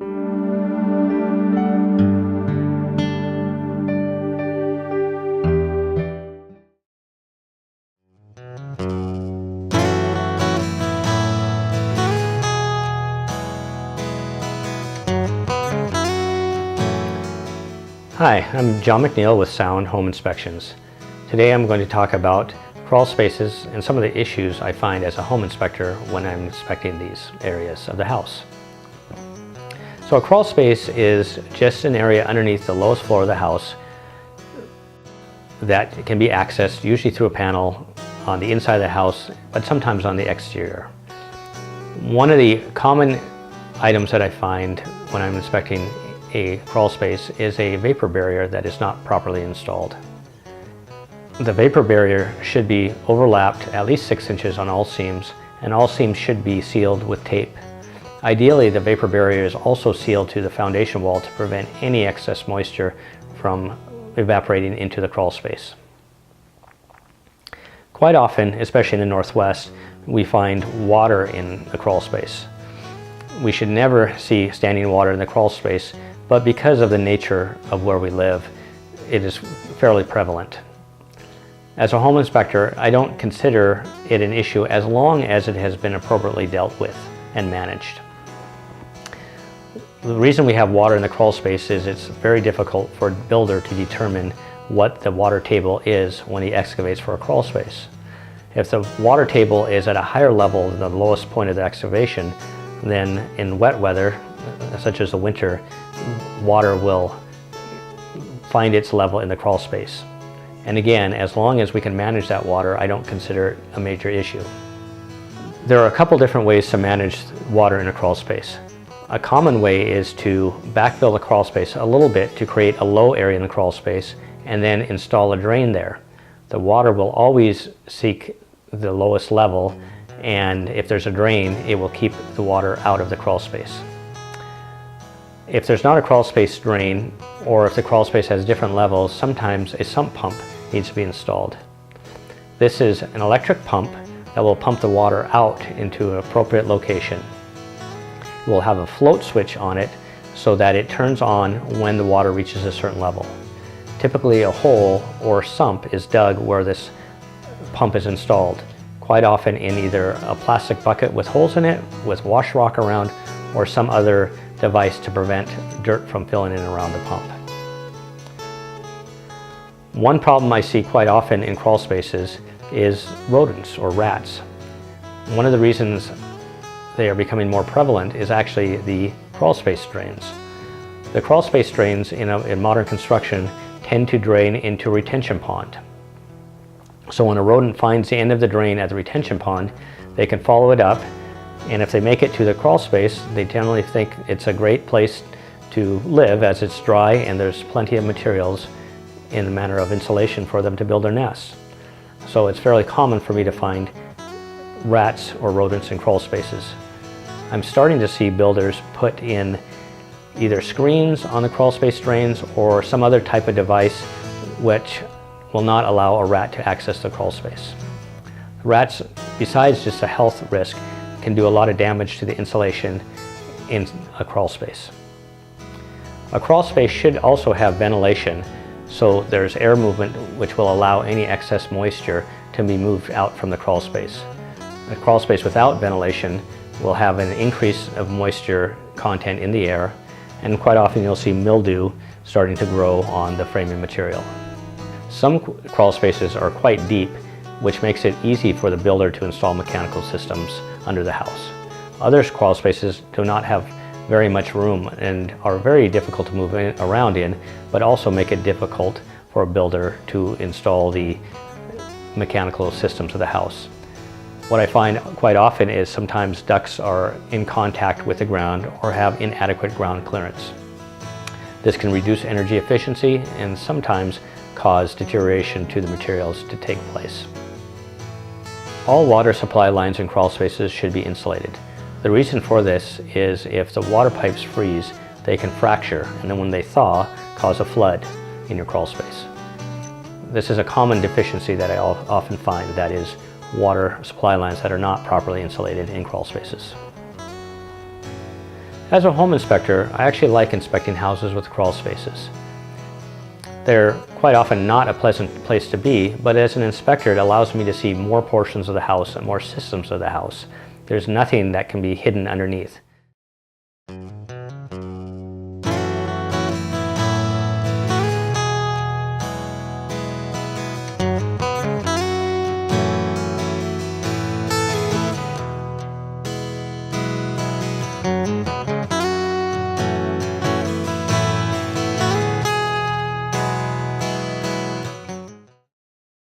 Hi, I'm John McNeil with Sound Home Inspections. Today I'm going to talk about crawl spaces and some of the issues I find as a home inspector when I'm inspecting these areas of the house. So a crawl space is just an area underneath the lowest floor of the house that can be accessed usually through a panel on the inside of the house, but sometimes on the exterior. One of the common items that I find when I'm inspecting a crawl space is a vapor barrier that is not properly installed. The vapor barrier should be overlapped at least 6 inches on all seams, and all seams should be sealed with tape. Ideally, the vapor barrier is also sealed to the foundation wall to prevent any excess moisture from evaporating into the crawl space. Quite often, especially in the Northwest, we find water in the crawl space. We should never see standing water in the crawl space, but because of the nature of where we live, it is fairly prevalent. As a home inspector, I don't consider it an issue as long as it has been appropriately dealt with and managed. The reason we have water in the crawl space is it's very difficult for a builder to determine what the water table is when he excavates for a crawl space. If the water table is at a higher level than the lowest point of the excavation, then in wet weather, such as the winter, water will find its level in the crawl space. And again, as long as we can manage that water, I don't consider it a major issue. There are a couple different ways to manage water in a crawl space. A common way is to backfill the crawl space a little bit to create a low area in the crawl space and then install a drain there. The water will always seek the lowest level, and if there's a drain, it will keep the water out of the crawl space. If there's not a crawl space drain, or if the crawl space has different levels, sometimes a sump pump needs to be installed. This is an electric pump that will pump the water out into an appropriate location. It will have a float switch on it so that it turns on when the water reaches a certain level. Typically a hole or sump is dug where this pump is installed, quite often in either a plastic bucket with holes in it, with wash rock around, or some other device to prevent dirt from filling in around the pump. One problem I see quite often in crawl spaces is rodents or rats. One of the reasons they are becoming more prevalent is actually the crawl space drains. The crawl space drains in modern construction tend to drain into a retention pond. So when a rodent finds the end of the drain at the retention pond, they can follow it up, and if they make it to the crawl space, they generally think it's a great place to live as it's dry and there's plenty of materials in the manner of insulation for them to build their nests. So it's fairly common for me to find rats or rodents in crawl spaces. I'm starting to see builders put in either screens on the crawl space drains or some other type of device which will not allow a rat to access the crawl space. Rats, besides just a health risk, can do a lot of damage to the insulation in a crawl space. A crawl space should also have ventilation, so there's air movement which will allow any excess moisture to be moved out from the crawl space. A crawl space without ventilation will have an increase of moisture content in the air, and quite often you'll see mildew starting to grow on the framing material. Some crawl spaces are quite deep, which makes it easy for the builder to install mechanical systems under the house. Other crawl spaces do not have very much room and are very difficult to move around in, but also make it difficult for a builder to install the mechanical systems of the house. What I find quite often is sometimes ducts are in contact with the ground or have inadequate ground clearance. This can reduce energy efficiency and sometimes cause deterioration to the materials to take place. All water supply lines in crawl spaces should be insulated. The reason for this is if the water pipes freeze, they can fracture, and then when they thaw, cause a flood in your crawl space. This is a common deficiency that I often find, that is water supply lines that are not properly insulated in crawl spaces. As a home inspector, I actually like inspecting houses with crawl spaces. They're quite often not a pleasant place to be, but as an inspector it allows me to see more portions of the house and more systems of the house. There's nothing that can be hidden underneath.